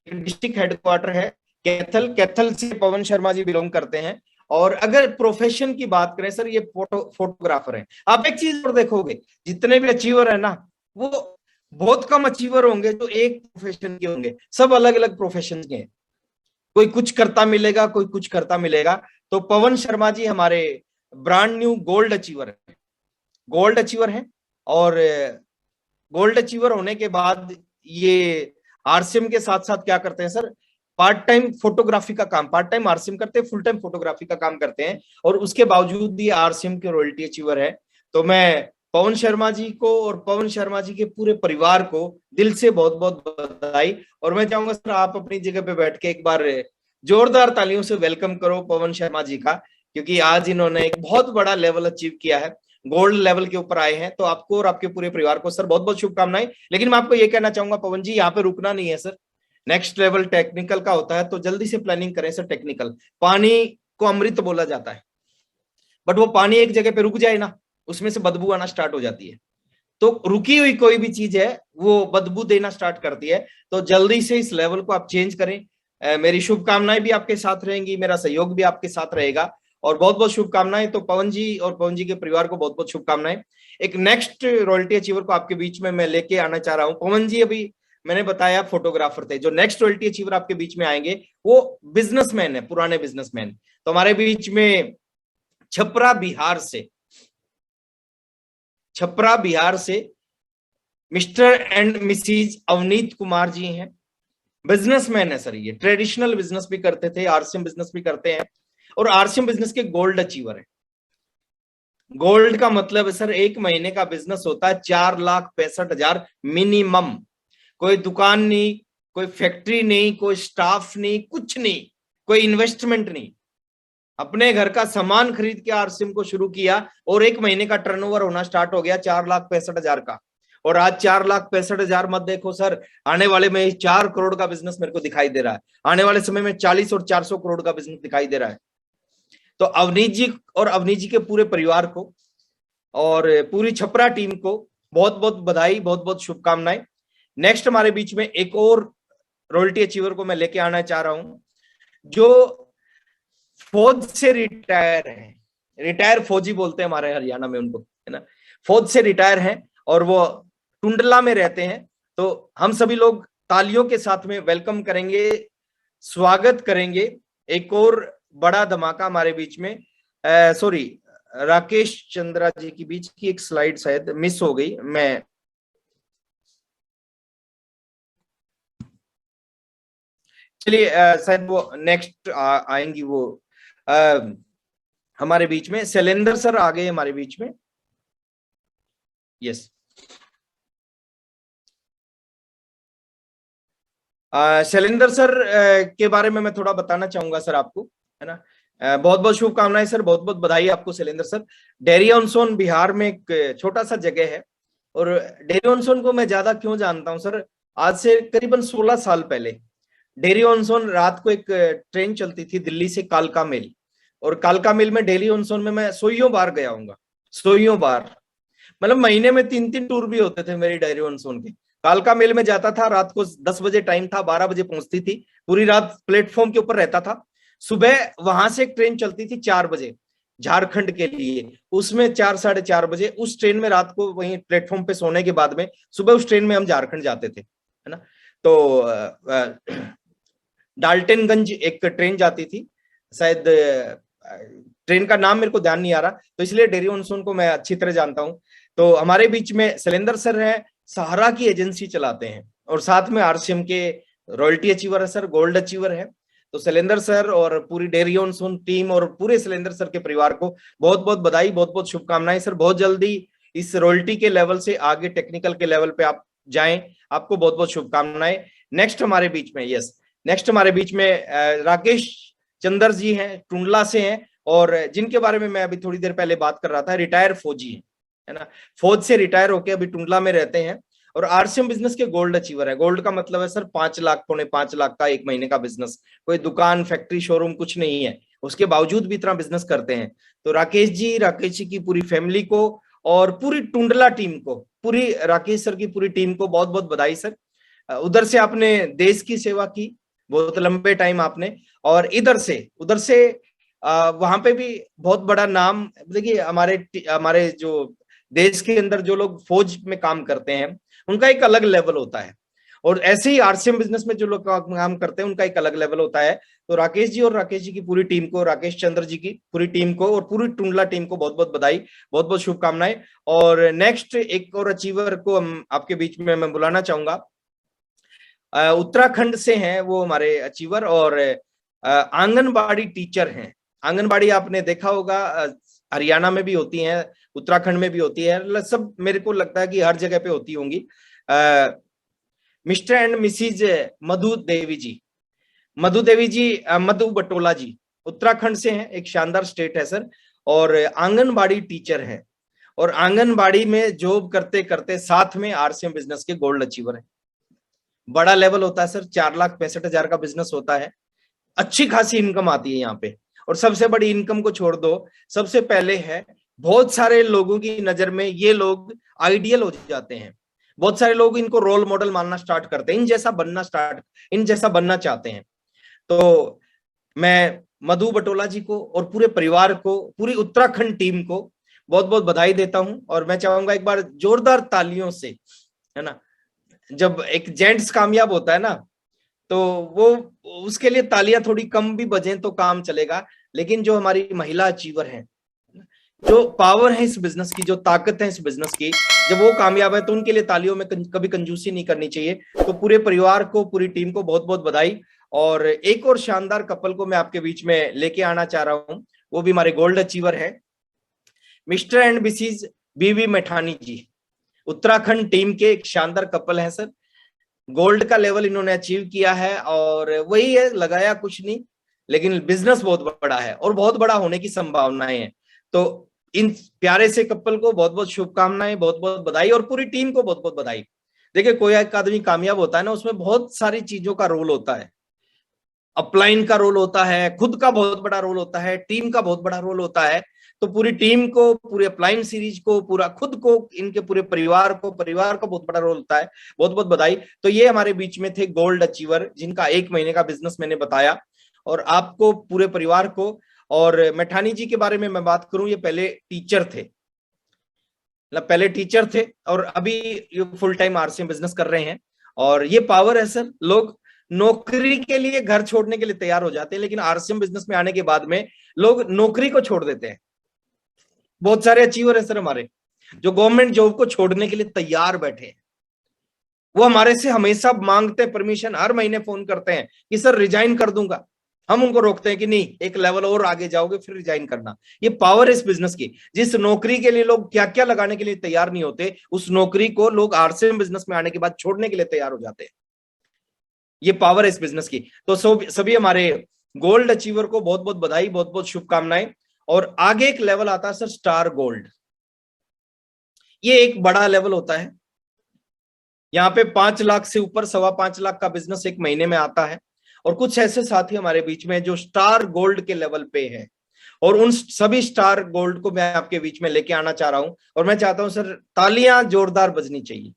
Speaker 3: डिस्ट्रिक्ट हेडक्वार्टर है कैथल से पवन शर्मा जी बिलोंग करते हैं। और अगर प्रोफेशन की बात करें सर, ये फोटोग्राफर हैं। आप एक चीज और देखोगे, जितने भी अचीवर है ना, वो बहुत कम अचीवर होंगे जो एक प्रोफेशन के होंगे, सब अलग अलग प्रोफेशन के हैं। कोई कुछ करता मिलेगा, कोई कुछ करता मिलेगा। तो पवन शर्मा जी हमारे ब्रांड न्यू गोल्ड अचीवर है, और गोल्ड अचीवर होने के बाद ये आरसीएम के साथ साथ क्या करते हैं सर, पार्ट टाइम फोटोग्राफी का काम, पार्ट टाइम आरसीएम करते हैं, फुल टाइम फोटोग्राफी का काम करते हैं, और उसके बावजूद भी आरसीएम के रॉयल्टी अचीवर है। तो मैं पवन शर्मा जी को और पवन शर्मा जी के पूरे परिवार को दिल से बहुत बहुत बधाई। और मैं चाहूंगा सर आप अपनी जगह पे बैठ के एक बार जोरदार तालियों से वेलकम करो पवन शर्मा जी का, क्योंकि आज इन्होंने एक बहुत बड़ा लेवल अचीव किया है, गोल्ड लेवल के ऊपर आए हैं। तो आपको और आपके पूरे परिवार को सर बहुत बहुत शुभकामनाएं। लेकिन मैं आपको ये कहना चाहूंगा पवन जी, यहाँ पे रुकना नहीं है सर, नेक्स्ट लेवल टेक्निकल का होता है, तो जल्दी से प्लानिंग करें सर। टेक्निकल पानी को अमृत बोला जाता है, बट वो पानी एक जगह पे रुक जाए ना, उसमें से बदबू आना स्टार्ट हो जाती है। तो रुकी हुई कोई भी चीज है वो बदबू देना स्टार्ट करती है। तो जल्दी से इस लेवल को आप चेंज करें। मेरी शुभकामनाएं भी आपके साथ रहेंगी, मेरा सहयोग भी आपके साथ रहेगा, और बहुत बहुत शुभकामनाएं। तो पवन जी और पवन जी के परिवार को बहुत बहुत शुभकामनाएं। एक नेक्स्ट रॉयल्टी अचीवर को आपके बीच में मैं लेके आना चाह रहा हूं। पवन जी अभी मैंने बताया फोटोग्राफर थे, जो नेक्स्ट रॉयल्टी अचीवर आपके बीच में आएंगे वो बिजनेसमैन है, पुराने बिजनेसमैन। तो हमारे बीच में छपरा बिहार से mister and missus Avneet Kumar ji हैं। बिजनेसमैन है सर, ये ट्रेडिशनल बिजनेस भी करते थे, आरसीएम बिजनेस भी करते हैं, और आरसीएम बिजनेस के गोल्ड अचीवर है। गोल्ड का मतलब है सर, एक महीने का बिजनेस होता है 4,65,000 मिनिमम। कोई दुकान नहीं, कोई फैक्ट्री नहीं, कोई स्टाफ नहीं, कुछ नहीं, कोई इन्वेस्टमेंट नहीं, अपने घर का सामान खरीद के आरसीएम को शुरू किया, और एक महीने का टर्नओवर होना स्टार्ट हो गया 4,65,000 का। और आज 4,65,000 मत देखो सर, आने वाले में 4 करोड़ का बिजनेस मेरे को दिखाई दे रहा है, आने वाले समय में 40 और 400 करोड़ का बिजनेस दिखाई दे रहा है। तो अवनीत जी और अवनीत जी के पूरे परिवार को और पूरी छपरा टीम को बहुत बहुत बधाई, बहुत बहुत शुभकामनाएं। नेक्स्ट हमारे बीच में एक और रॉयल्टी अचीवर को मैं लेके आना चाह रहा हूं, जो फौज से रिटायर है, रिटायर फौजी बोलते हैं हमारे हरियाणा में उनको, है ना। फौज से रिटायर हैं और वो टुंडला में रहते हैं। तो हम सभी लोग तालियों के साथ में वेलकम करेंगे, स्वागत करेंगे। एक और बड़ा धमाका हमारे बीच में, सॉरी, राकेश चंद्रा जी की बीच की एक स्लाइड शायद मिस हो गई, मैं चलिए शायद वो नेक्स्ट आएंगी वो हमारे बीच में। शैलेंद्र सर आ गए हमारे बीच में, यस। शैलेंद्र सर के बारे में मैं थोड़ा बताना चाहूंगा सर आपको, है ना। बहुत बहुत शुभकामनाएं सर, बहुत बहुत बधाई आपको शैलेंद्र सर। डेरी ऑन सोन बिहार में एक छोटा सा जगह है, और डेरी ऑन सोन को मैं ज्यादा क्यों जानता हूं सर, आज से करीबन 16 साल पहले डेरी ऑन सोन रात को एक ट्रेन चलती थी दिल्ली से कालका मेल, और कालका मेल में डेरी ऑन सोन में मैं सोइयों बार गया हूंगा, सोइयों बार, मतलब महीने में 3-3 टूर भी होते थे मेरी डेरी ऑन सोन के। कालका मेल में जाता था, रात को 10 बजे टाइम था, 12 बजे पहुंचती थी, पूरी रात प्लेटफॉर्म के ऊपर रहता था। सुबह वहां से एक ट्रेन चलती थी 4 बजे झारखंड के लिए, उसमें 4-4:30 बजे उस ट्रेन में रात को वहीं प्लेटफॉर्म पे सोने के बाद में सुबह उस ट्रेन में हम झारखंड जाते थे, है ना। तो डाल्टनगंज एक ट्रेन जाती थी, शायद ट्रेन का नाम मेरे को ध्यान नहीं आ रहा, तो इसलिए डेरी ऑन सोन को मैं अच्छी तरह जानता हूं। तो हमारे बीच में शैलेंद्र सर है, सहारा की एजेंसी चलाते हैं, और साथ में आरसीएम के रॉयल्टी अचीवर है सर, गोल्ड अचीवर है। तो शैलेंद्र सर और पूरी डेरी ऑन सोन टीम और पूरे शैलेंद्र सर के परिवार को बहुत बहुत बधाई, बहुत बहुत शुभकामनाएं सर। बहुत जल्दी इस रॉयल्टी के लेवल से आगे टेक्निकल के लेवल पे आप जाएं, आपको बहुत बहुत शुभकामनाएं। नेक्स्ट हमारे बीच में, यस, नेक्स्ट हमारे बीच में राकेश चंद्र जी हैं, टुंडला से हैं, और जिनके बारे में मैं अभी थोड़ी देर पहले बात कर रहा था, रिटायर फौजी हैं, है ना। फौज से रिटायर होके अभी टुंडला में रहते हैं, और आरसीएम बिजनेस के गोल्ड अचीवर है। गोल्ड का मतलब है सर 5 लाख, 4.5 लाख का एक महीने का बिजनेस, कोई दुकान फैक्ट्री शोरूम कुछ नहीं है, उसके बावजूद भी इतना बिजनेस करते हैं। तो राकेश जी की पूरी फैमिली को और पूरी टुंडला टीम को, पूरी राकेश सर की पूरी टीम को बहुत बहुत बधाई सर। उधर से आपने देश की सेवा की बहुत लंबे टाइम आपने, और इधर से उधर से वहां पे भी बहुत बड़ा नाम। देखिए हमारे जो देश के अंदर जो लोग फौज में काम करते हैं उनका एक अलग लेवल होता है, और ऐसे ही आरसीएम बिजनेस में जो लोग काम करते हैं उनका एक अलग लेवल होता है। तो राकेश जी और राकेश जी की पूरी टीम को, राकेश चंद्र जी की पूरी टीम को और पूरी टुंडला टीम को बहुत बहुत बधाई, बहुत बहुत शुभकामनाएं। और नेक्स्ट एक और अचीवर को हम आपके बीच में मैं बुलाना चाहूंगा, उत्तराखंड से हैं वो हमारे अचीवर, और आंगनबाड़ी टीचर हैं। आंगनबाड़ी आपने देखा होगा, हरियाणा में भी होती है, उत्तराखंड में भी होती है, सब मेरे को लगता है कि हर जगह पे होती होंगी। मिस्टर एंड मिसिज मधु देवी जी, मधु बटोला जी उत्तराखंड से हैं, एक शानदार स्टेट है सर, और आंगनबाड़ी टीचर है, और आंगनबाड़ी में जॉब करते करते साथ में आरसीएम बिजनेस के गोल्ड अचीवर है। बड़ा लेवल होता है सर, 4,65,000 का बिजनेस होता है, अच्छी खासी इनकम आती है यहाँ पे। और सबसे बड़ी इनकम को छोड़ दो, सबसे पहले है बहुत सारे लोगों की नजर में ये लोग आइडियल हो जाते हैं, बहुत सारे लोग इनको रोल मॉडल मानना स्टार्ट करते हैं, इन जैसा बनना चाहते हैं। तो मैं मधु बटोला जी को और पूरे परिवार को, पूरी उत्तराखंड टीम को बहुत बहुत बधाई देता हूं, और मैं चाहूंगा एक बार जोरदार तालियों से, है ना, जब एक जेंट्स कामयाब होता है ना, तो वो उसके लिए तालियां थोड़ी कम भी बजें तो काम चलेगा, लेकिन जो हमारी महिला अचीवर हैं, जो पावर है इस बिजनेस की, जो ताकत है इस बिजनेस की, जब वो कामयाब है तो उनके लिए तालियों में कभी कंजूसी नहीं करनी चाहिए। तो पूरे परिवार को, पूरी टीम को बहुत बहुत बधाई। और एक और शानदार कपल को मैं आपके बीच में लेके आना चाह रहा हूं, वो भी हमारे गोल्ड अचीवर है, मिस्टर एंड मिसिज बीवी मैठानी जी, उत्तराखंड टीम के एक शानदार कपल है सर। गोल्ड का लेवल इन्होंने अचीव किया है, और वही है, लगाया कुछ नहीं, लेकिन बिजनेस बहुत बड़ा है और बहुत बड़ा होने की संभावनाएं हैं। तो इन प्यारे से कपल को बहुत बहुत शुभकामनाएं, बहुत बहुत बधाई, और पूरी टीम को बहुत बहुत बधाई। देखिए, कोई एक आदमी कामयाब होता है ना, उसमें बहुत सारी चीजों का रोल होता है, अपलाइन का रोल होता है, खुद का बहुत बड़ा रोल होता है, टीम का बहुत बड़ा रोल होता है। तो पूरी टीम को, पूरी अपलाइन सीरीज को, पूरा खुद को, इनके पूरे परिवार को बहुत बड़ा रोल होता है। बहुत बहुत बधाई। तो ये हमारे बीच में थे गोल्ड अचीवर, जिनका 1 महीने का बिजनेस मैंने बताया, और आपको, पूरे परिवार को। और मैठानी जी के बारे में मैं बात करूं, ये पहले टीचर थे, और अभी ये फुल टाइम आरसीएम बिजनेस कर रहे हैं। और ये पावर है सर, लोग नौकरी के लिए घर छोड़ने के लिए तैयार हो जाते हैं, लेकिन आरसीएम बिजनेस में आने के बाद में लोग नौकरी को छोड़ देते हैं। बहुत सारे अचीवर है सर हमारे, जो गवर्नमेंट जॉब को छोड़ने के लिए तैयार बैठे हैं। वो हमारे से हमेशा मांगते हैं परमिशन, हर महीने फोन करते हैं कि सर रिजाइन कर दूंगा। हम उनको रोकते हैं कि नहीं, एक लेवल और आगे जाओगे फिर रिजाइन करना। ये पावर है इस बिजनेस की। जिस नौकरी के लिए लोग क्या क्या लगाने के लिए तैयार नहीं होते, उस नौकरी को लोग आरसीएम बिजनेस में आने के बाद छोड़ने के लिए तैयार हो जाते हैं। ये पावर है इस बिजनेस की। तो सभी हमारे गोल्ड अचीवर को बहुत बहुत बधाई, बहुत बहुत शुभकामनाएं। और आगे एक लेवल आता है सर, स्टार गोल्ड। ये एक बड़ा लेवल होता है, यहाँ पे 5 लाख से ऊपर 5.25 लाख का बिजनेस 1 महीने में आता है। और कुछ ऐसे साथी हमारे बीच में जो स्टार गोल्ड के लेवल पे हैं, और उन सभी स्टार गोल्ड को मैं आपके बीच में लेके आना चाह रहा हूं। और मैं चाहता हूं सर, तालियां जोरदार बजनी चाहिए।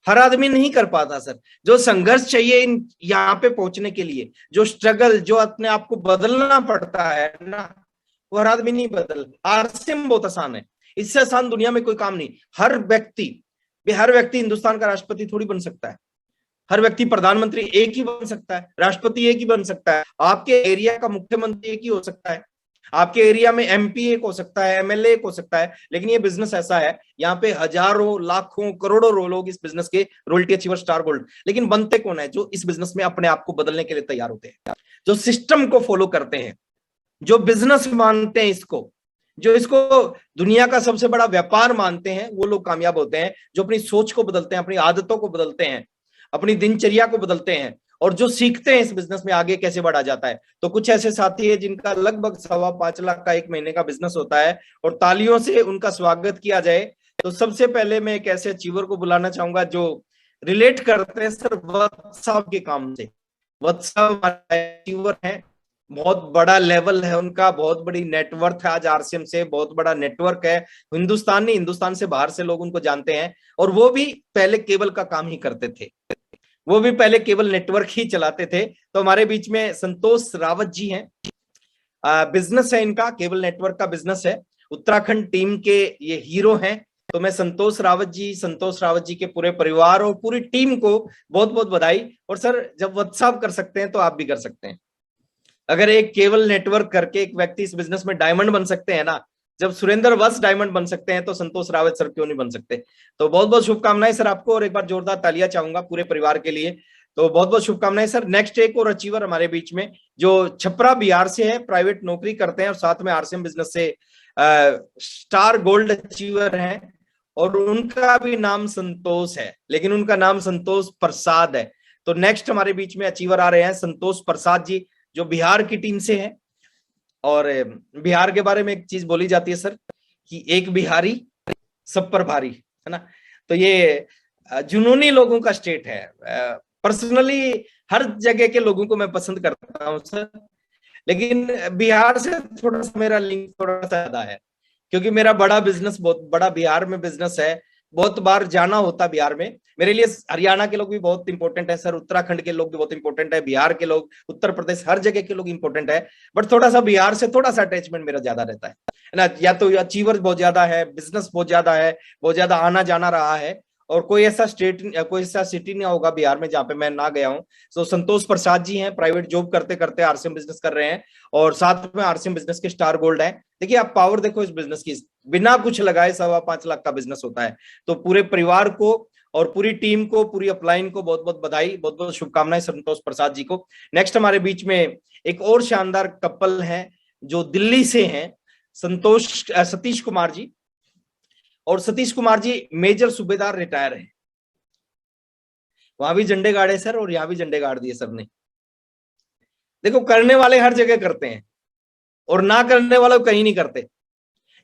Speaker 3: हर आदमी नहीं कर पाता सर, जो संघर्ष चाहिए यहाँ पे पहुंचने के लिए, जो स्ट्रगल, जो अपने आप को बदलना पड़ता है ना, वो हर आदमी नहीं बदल। आरसीएम बहुत आसान है, इससे आसान दुनिया में कोई काम नहीं। हर व्यक्ति हिंदुस्तान का राष्ट्रपति थोड़ी बन सकता है, हर व्यक्ति प्रधानमंत्री एक ही बन सकता है, राष्ट्रपति एक ही बन सकता है, आपके एरिया का मुख्यमंत्री एक ही हो सकता है, आपके एरिया में एमपी एक हो सकता है, एमएलए एक हो सकता है। लेकिन ये बिजनेस ऐसा है, यहाँ पे हजारों, लाखों, करोड़ों लोग इस बिजनेस के रॉयल्टी अचीवर स्टार गोल्ड। लेकिन बनते कौन है? जो इस बिजनेस में अपने आप को बदलने के लिए तैयार होते हैं, जो सिस्टम को फॉलो करते हैं, जो बिजनेस मानते हैं इसको, जो इसको दुनिया का सबसे बड़ा व्यापार मानते हैं, वो लोग कामयाब होते हैं। जो अपनी सोच को बदलते हैं, अपनी आदतों को बदलते हैं, अपनी दिनचर्या को बदलते हैं, और जो सीखते हैं इस बिजनेस में आगे कैसे बढ़ा जाता है। तो कुछ ऐसे साथी है जिनका लगभग 5.25 लाख का 1 महीने का बिजनेस होता है, और तालियों से उनका स्वागत किया जाए। तो सबसे पहले मैं एक ऐसे अचीवर को बुलाना चाहूंगा जो रिलेट करते हैं सर वत्स साहब के काम से। वत्स साहब अचीवर हैं, बहुत बड़ा लेवल है उनका, बहुत बड़ी नेटवर्क है आज आरसीएम से, बहुत बड़ा नेटवर्क है। हिंदुस्तान नहीं, हिंदुस्तान से बाहर से लोग उनको जानते हैं। और वो भी पहले केबल का काम ही करते थे, वो भी पहले केबल नेटवर्क ही चलाते थे। तो हमारे बीच में संतोष रावत जी हैं, बिजनेस है इनका, केबल नेटवर्क का बिजनेस है। उत्तराखंड टीम के ये हीरो हैं। तो मैं संतोष रावत जी के पूरे परिवार और पूरी टीम को बहुत बहुत बधाई। और सर, जब व्हाट्सएप कर सकते हैं तो आप भी कर सकते हैं। अगर एक केबल नेटवर्क करके एक व्यक्ति इस बिजनेस में डायमंड बन सकते हैं ना, जब सुरेंद्र वत्स डायमंड बन सकते हैं तो संतोष रावत सर क्यों नहीं बन सकते। तो बहुत बहुत शुभकामनाएं सर आपको, और एक बार जोरदार तालियां चाहूंगा पूरे परिवार के लिए। तो बहुत बहुत शुभकामनाएं सर। नेक्स्ट एक और अचीवर हमारे बीच में जो छपरा बिहार से है, प्राइवेट नौकरी करते हैं और साथ में आरसीएम बिजनेस से स्टार गोल्ड अचीवर हैं, और उनका भी नाम संतोष है, लेकिन उनका नाम संतोष प्रसाद है। तो नेक्स्ट हमारे बीच में अचीवर आ रहे हैं संतोष प्रसाद जी, जो बिहार की टीम से हैं। और बिहार के बारे में एक चीज बोली जाती है सर कि एक बिहारी सब पर भारी, है ना। तो ये जुनूनी लोगों का स्टेट है। पर्सनली हर जगह के लोगों को मैं पसंद करता हूं सर, लेकिन बिहार से थोड़ा सा मेरा लिंक थोड़ा सा ज्यादा है, क्योंकि मेरा बड़ा बिजनेस, बहुत बड़ा बिहार में बिजनेस है। बहुत बार जाना होता बिहार में मेरे लिए। हरियाणा के लोग भी बहुत इंपॉर्टेंट है सर, उत्तराखंड के लोग भी बहुत इंपॉर्टेंट है, बिहार के लोग, उत्तर प्रदेश, हर जगह के लोग इंपॉर्टेंट है। बट थोड़ा सा बिहार से थोड़ा सा अटैचमेंट मेरा ज्यादा रहता है ना। या तो अचीवर बहुत ज्यादा है, बिजनेस बहुत ज्यादा है, बहुत ज्यादा आना जाना रहा है, और कोई ऐसा स्टेट, कोई ऐसा सिटी नहीं होगा बिहार में जहां पे मैं ना गया हूं। तो संतोष प्रसाद जी हैं, प्राइवेट जॉब करते करते आरसीएम बिजनेस कर रहे हैं, और साथ में आरसीएम बिजनेस के स्टार गोल्ड है। देखिए आप पावर देखो इस बिजनेस की, बिना कुछ लगाए 5.25 लाख का बिजनेस होता है। तो पूरे परिवार को और पूरी टीम को, पूरी अपलाइन को बहुत बहुत बधाई, बहुत बहुत शुभकामनाएं संतोष प्रसाद जी को। नेक्स्ट हमारे बीच में एक और शानदार कपल है जो दिल्ली से हैं, सतीश कुमार जी। और सतीश कुमार जी मेजर सूबेदार रिटायर है, वहां भी झंडे गाड़े सर और यहां भी झंडे गाड़ दिए सर ने। देखो करने वाले हर जगह करते हैं, और ना करने वाले कहीं नहीं करते।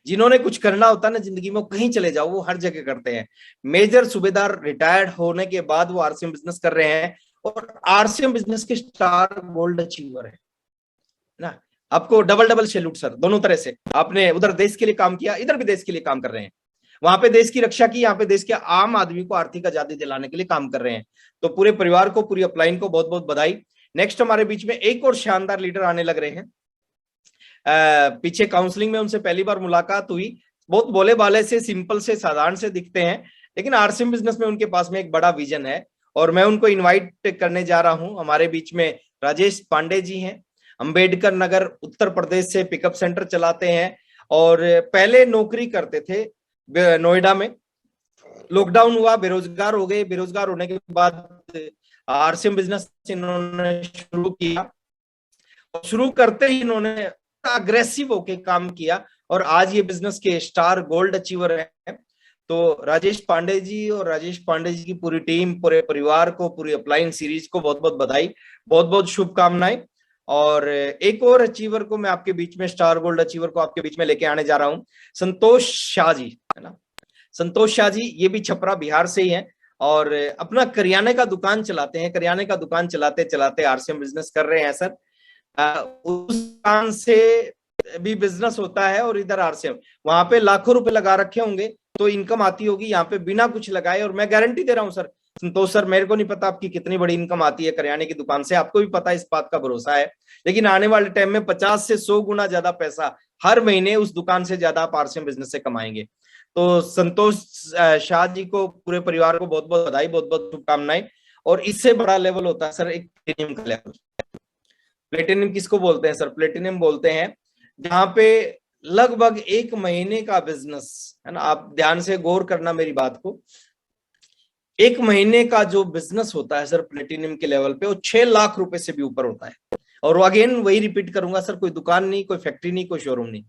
Speaker 3: जिन्होंने कुछ करना होता है ना जिंदगी में, कहीं चले जाओ, वो हर जगह करते हैं। मेजर सूबेदार रिटायर्ड होने के बाद वो आरसीएम बिजनेस कर रहे हैं, और आरसीएम बिजनेस के स्टार गोल्ड अचीवर है ना। आपको डबल डबल सैल्यूट सर, दोनों तरह से। आपने उधर देश के लिए काम किया, इधर भी देश के लिए काम कर रहे हैं। वहां पे देश की रक्षा की, यहाँ पे देश के आम आदमी को आर्थिक आजादी दिलाने के लिए काम कर रहे हैं। तो पूरे परिवार को, पूरी अपलाइन को बहुत बहुत बधाई। नेक्स्ट हमारे बीच में एक और शानदार लीडर आने लग रहे हैं। पीछे काउंसलिंग में उनसे पहली बार मुलाकात हुई, बहुत बोले बाले से, सिंपल से, साधारण से दिखते हैं, लेकिन आरसीएम बिजनेस में उनके पास में एक बड़ा विजन है, और मैं उनको इनवाइट करने जा रहा हूं। हमारे बीच में राजेश पांडे जी हैं, अंबेडकर नगर उत्तर प्रदेश से पिकअप सेंटर चलाते हैं, और पहले नौकरी करते थे नोएडा में। लॉकडाउन हुआ, बेरोजगार हो गए। बेरोजगार होने के बाद आरसीएम बिजनेस इन्होंने शुरू किया, शुरू करते ही इन्होंने अग्रेसिव होके काम किया, और आज ये बिजनेस के स्टार गोल्ड अचीवर हैं। तो राजेश पांडे जी और राजेश पांडे जी की पूरी टीम, पूरे परिवार को, पूरी अपलाइन सीरीज को बहुत बहुत बधाई, बहुत बहुत शुभकामनाएं। और एक और अचीवर को मैं आपके बीच में, स्टार गोल्ड अचीवर को आपके बीच में लेके आने जा रहा हूं, संतोष शाह जी, है ना। संतोष शाह जी ये भी छपरा बिहार से ही हैं, और अपना करियाने का दुकान चलाते हैं। करियाने का दुकान चलाते चलाते आरसीएम बिजनेस कर रहे हैं सर। उस दुकान से भी बिजनेस होता है, और इधर आरसीएम, वहां पे लाखों रुपए लगा रखे होंगे, तो इनकम आती होगी यहाँ पे बिना कुछ लगाए। और मैं गारंटी दे रहा हूँ सर, संतोष सर, मेरे को नहीं पता आपकी कितनी बड़ी इनकम आती है करियाने की दुकान से, आपको भी पता है, इस बात का भरोसा है, लेकिन आने वाले टाइम में 50 से 100 गुना ज्यादा पैसा हर महीने उस दुकान से ज्यादा आप आरसीएम बिजनेस से कमाएंगे। तो संतोष शाह जी को, पूरे परिवार को बहुत बहुत बधाई, बहुत बहुत शुभकामनाएं। और इससे बड़ा लेवल होता है सर एक प्लेटिनियम का लेवल। प्लेटिनियम किसको बोलते हैं सर? प्लेटिनियम बोलते हैं जहां पे लगभग 1 महीने का बिजनेस, है ना, आप ध्यान से गौर करना मेरी बात को, 1 महीने का जो बिजनेस होता है सर प्लेटिनियम के लेवल पे, वो 6 लाख रुपए से भी ऊपर होता है। और अगेन वही रिपीट करूंगा सर, कोई दुकान नहीं, कोई फैक्ट्री नहीं, कोई शोरूम नहीं,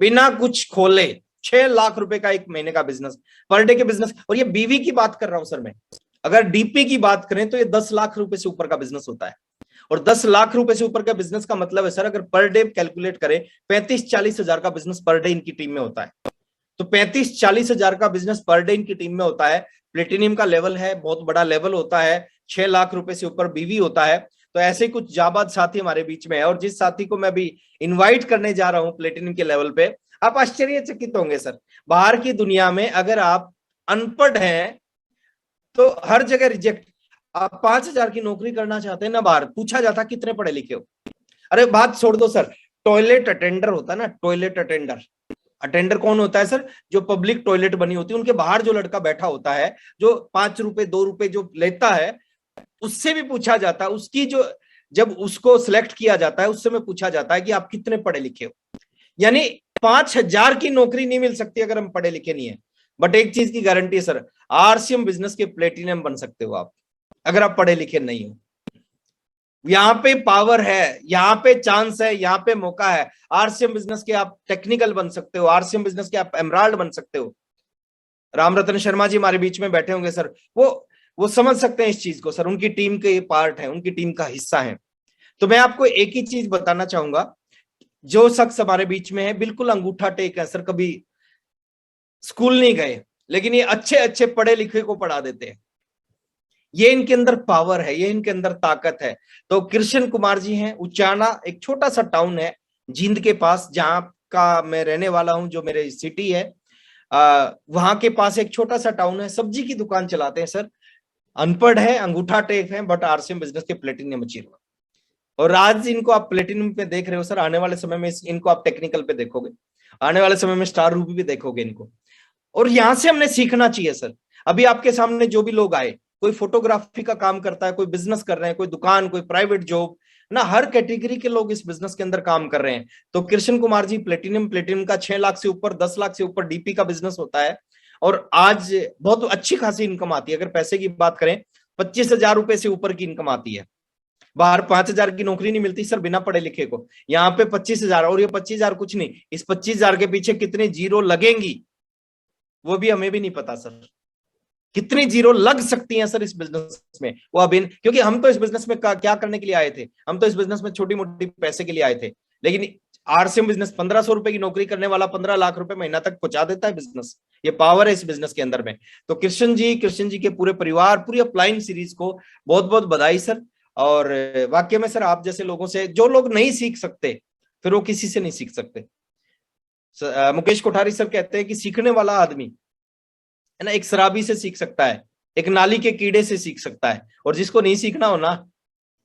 Speaker 3: बिना कुछ खोले 6 लाख रुपए का 1 महीने का बिजनेस, पर डे के बिजनेस। और ये बीवी की बात कर रहा हूं सर मैं। अगर डीपी की बात करें तो ये 10 लाख रुपए से ऊपर का बिजनेस होता है। और 10 लाख रुपए से ऊपर का बिजनेस का मतलब है सर, अगर पर डे कैलकुलेट करें, 35-40 हजार का बिजनेस पर डे इनकी टीम में होता है। तो 35-40 हजार का बिजनेस पर डे इनकी टीम में होता है। प्लेटिनियम का लेवल है, बहुत बड़ा लेवल होता है, 6 लाख रुपए से ऊपर बीवी होता है। तो ऐसे कुछ जाबाज साथी हमारे बीच में है, और जिस साथी को मैं भी इन्वाइट करने जा रहा हूं प्लेटिनियम के लेवल पे, आप आश्चर्यचकित होंगे सर। बाहर की दुनिया में अगर आप अनपढ़ हैं तो हर जगह रिजेक्ट। आप 5,000 की नौकरी करना चाहते हैं ना, बाहर पूछा जाता कितने पढ़े लिखे हो। अरे बात छोड़ दो सर, टॉयलेट अटेंडर होता है ना, टॉयलेट अटेंडर। अटेंडर कौन होता है सर? जो पब्लिक टॉयलेट बनी होती है, उनके बाहर जो लड़का बैठा होता है, जो 5 रुपए 2 रुपए जो लेता है, उससे भी पूछा जाता है, उसकी जो, जब उसको सिलेक्ट किया जाता है उससे में पूछा जाता है कि आप कितने पढ़े लिखे हो। यानी 5,000 की नौकरी नहीं मिल सकती अगर हम पढ़े लिखे नहीं है, बट एक चीज की गारंटी है सर, आरसीएम बिजनेस के प्लेटिनम बन सकते हो आप अगर आप पढ़े लिखे नहीं हो। यहाँ पे पावर है, यहाँ पे चांस है, यहाँ पे मौका है। आरसीएम बिजनेस के आप टेक्निकल बन सकते हो, आरसीएम बिजनेस के आप एमराल्ड बन सकते हो। राम रतन शर्मा जी हमारे बीच में बैठे होंगे सर, वो समझ सकते हैं इस चीज को सर, उनकी टीम के पार्ट है, उनकी टीम का हिस्सा है। तो मैं आपको एक ही चीज बताना चाहूंगा, जो शख्स हमारे बीच में है बिल्कुल अंगूठा टेक है सर, कभी स्कूल नहीं गए लेकिन ये अच्छे अच्छे पढ़े लिखे को पढ़ा देते हैं। ये इनके अंदर पावर है, ये इनके अंदर ताकत है। तो कृष्ण कुमार जी हैं, उचाना एक छोटा सा टाउन है जींद के पास, जहां का मैं रहने वाला हूं, जो मेरे सिटी है वहां के पास एक छोटा सा टाउन है। सब्जी की दुकान चलाते हैं सर, अनपढ़ है, अंगूठा टेक है, बट आरसीएम बिजनेस के प्लेटिनम अचीवर। और आज इनको आप प्लेटिनम पे देख रहे हो सर, आने वाले समय में इनको आप टेक्निकल पे देखोगे, आने वाले समय में स्टार रूबी भी देखोगे इनको। और यहां से हमने सीखना चाहिए सर। अभी आपके सामने जो भी लोग आए, कोई फोटोग्राफी का काम करता है, कोई बिजनेस कर रहे हैं, कोई दुकान, कोई प्राइवेट जॉब ना, हर कैटेगरी के लोग इस बिजनेस के अंदर काम कर रहे हैं। तो कृष्ण कुमार जी प्लेटिनम का 6 लाख से ऊपर, 10 लाख से ऊपर डीपी का बिजनेस होता है, और आज बहुत अच्छी खासी इनकम आती है। अगर पैसे की बात करें, 25,000 रुपए से ऊपर की इनकम आती है। बाहर 5,000 की नौकरी नहीं मिलती सर बिना पढ़े लिखे को, यहाँ पे 25,000। और ये 25,000 कुछ नहीं, इस 25,000 के पीछे कितने जीरो लगेंगी वो भी हमें भी नहीं पता सर, कितनी जीरो लग सकती हैं सर इस बिजनेस में। वो अब क्योंकि हम तो इस बिजनेस में क्या करने के लिए आए थे, हम तो इस बिजनेस में छोटी मोटी पैसे के लिए आए थे। लेकिन आरसीएम बिजनेस 1,500 रुपए की नौकरी करने वाला 15 लाख रुपए महीना तक पहुंचा देता है बिजनेस। ये पावर है इस बिजनेस के अंदर में। तो कृष्ण जी के पूरे परिवार, पूरी अपलाइन सीरीज को बहुत बहुत बधाई सर। और वाकई में सर, आप जैसे लोगों से, जो लोग नहीं सीख सकते फिर वो किसी से नहीं सीख सकते। मुकेश कोठारी सर कहते हैं कि सीखने वाला आदमी है ना, एक शराबी से सीख सकता है, एक नाली के कीड़े से सीख सकता है, और जिसको नहीं सीखना हो ना,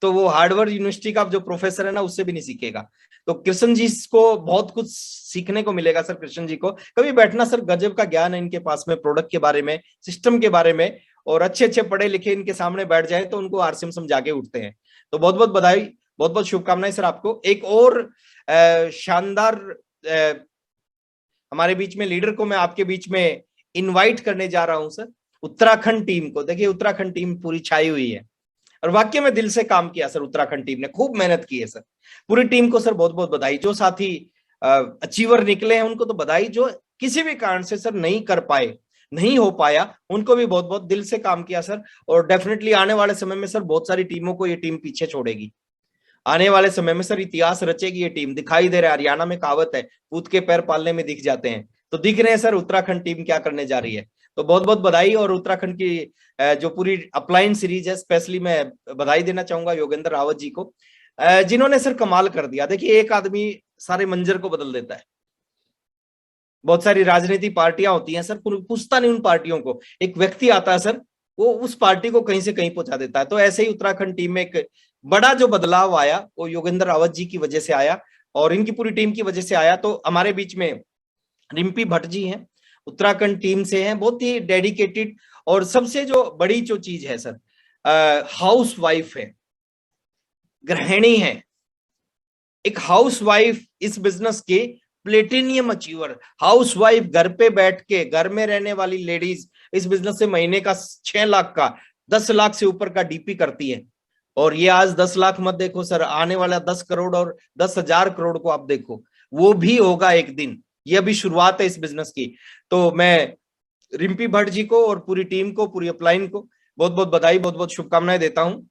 Speaker 3: तो वो हार्वर्ड यूनिवर्सिटी का जो प्रोफेसर है ना, उससे भी नहीं सीखेगा। तो कृष्ण जी को बहुत कुछ सीखने को मिलेगा सर। कृष्ण जी को कभी बैठना सर, गजब का ज्ञान है इनके पास में, प्रोडक्ट के बारे में, सिस्टम के बारे में, और अच्छे अच्छे पढ़े लिखे इनके सामने बैठ जाए तो उनको आरसीएम समझा के उठते हैं। तो बहुत बहुत बधाई, बहुत बहुत शुभकामनाएं सर आपको। एक और शानदार हमारे बीच में लीडर को मैं आपके बीच में इनवाइट करने जा रहा हूं सर, उत्तराखंड टीम को। देखिए उत्तराखंड टीम पूरी छाई हुई है, और वाकई में दिल से काम किया सर, उत्तराखंड टीम ने खूब मेहनत की है सर। पूरी टीम को सर बहुत बहुत बधाई। जो साथी अचीवर निकले हैं उनको तो बधाई, जो किसी भी कारण से सर नहीं कर पाए, नहीं हो पाया, उनको भी बहुत बहुत दिल से काम किया सर। और डेफिनेटली आने वाले समय में सर बहुत सारी टीमों को ये टीम पीछे छोड़ेगी। आने वाले समय में सर इतिहास रचेगी ये टीम। दिखाई दे रहा है, हरियाणा में कहावत है, पूत के पैर पालने में दिख जाते हैं, तो दिख रहे हैं सर उत्तराखंड टीम क्या करने जा रही है। तो बहुत बहुत बधाई। और उत्तराखंड की जो पूरी अपलाइन सीरीज है, स्पेशली मैं बधाई देना चाहूंगा योगेंद्र रावत जी को, जिन्होंने सर कमाल कर दिया। देखिए एक आदमी सारे मंजर को बदल देता है। बहुत सारी राजनीतिक पार्टियां होती हैं सर, पूछता नहीं उन पार्टियों को, एक व्यक्ति आता है सर, वो उस पार्टी को कहीं से कहीं पहुंचा देता है। तो ऐसे ही उत्तराखंड टीम में एक बड़ा जो बदलाव आया वो योगेंद्र रावत जी की वजह से आया, और इनकी पूरी टीम की वजह से आया। तो हमारे बीच में रिम्पी भट्ट जी हैं, उत्तराखंड टीम से हैं, बहुत ही डेडिकेटेड। और सबसे जो बड़ी जो चीज है सर, हाउस वाइफ है, गृहिणी है, एक हाउस वाइफ इस बिजनेस के प्लेटिनियम अचीवर। हाउस वाइफ, घर पे बैठ के, घर में रहने वाली लेडीज इस बिजनेस से महीने का 6 लाख का, 10 लाख से ऊपर का डीपी करती है। और ये आज 10 लाख मत देखो सर, आने वाला 10 करोड़ और 10,000 करोड़ को आप देखो, वो भी होगा एक दिन। ये अभी शुरुआत है इस बिजनेस की। तो मैं रिम्पी भट्ट जी को और पूरी टीम को, पूरी अपलाइन को बहुत बहुत बधाई, बहुत बहुत शुभकामनाएं देता हूं।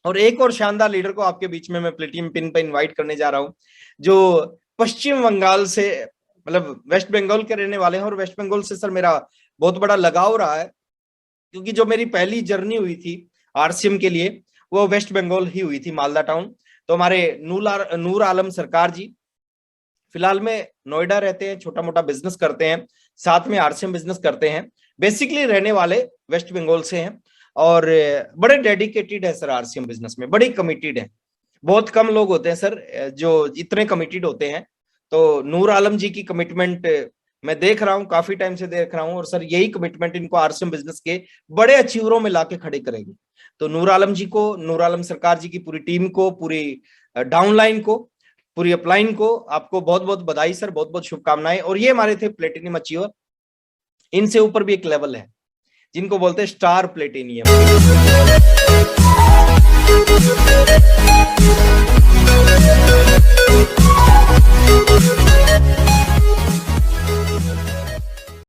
Speaker 3: और एक और शानदार लीडर को आपके बीच में मैं प्लेटिनम पिन पे इनवाइट करने जा रहा हूं, जो पश्चिम बंगाल से, मतलब वेस्ट बंगाल के रहने वाले हैं। और वेस्ट बंगाल से सर मेरा बहुत बड़ा लगाव रहा है, क्योंकि जो मेरी पहली जर्नी हुई थी आरसीएम के लिए वो वेस्ट बंगाल ही हुई थी, मालदा टाउन। तो हमारे नूर आलम सरकार जी फिलहाल में नोएडा रहते हैं, छोटा मोटा बिजनेस करते हैं, साथ में आरसीएम बिजनेस करते हैं। बेसिकली रहने वाले वेस्ट बंगाल से हैं, और बड़े डेडिकेटेड है सर आरसीएम बिजनेस में, बड़ी कमिटेड है। बहुत कम लोग होते हैं सर जो इतने कमिटेड होते हैं। तो नूर आलम जी की कमिटमेंट मैं देख रहा हूं, काफी टाइम से देख रहा हूं, और सर यही कमिटमेंट इनको आरसीएम बिजनेस के बड़े अचीवरों में लाके खड़े करेगी। तो नूर आलम जी को, नूर आलम सरकार जी की पूरी टीम को, पूरी डाउनलाइन को पूरी अपलाइन को आपको बहुत बहुत बधाई सर, बहुत बहुत शुभकामनाएं। और ये हमारे थे प्लेटिनियम अचीवर। इनसे ऊपर भी एक लेवल है जिनको बोलते हैं स्टार प्लेटिनियम।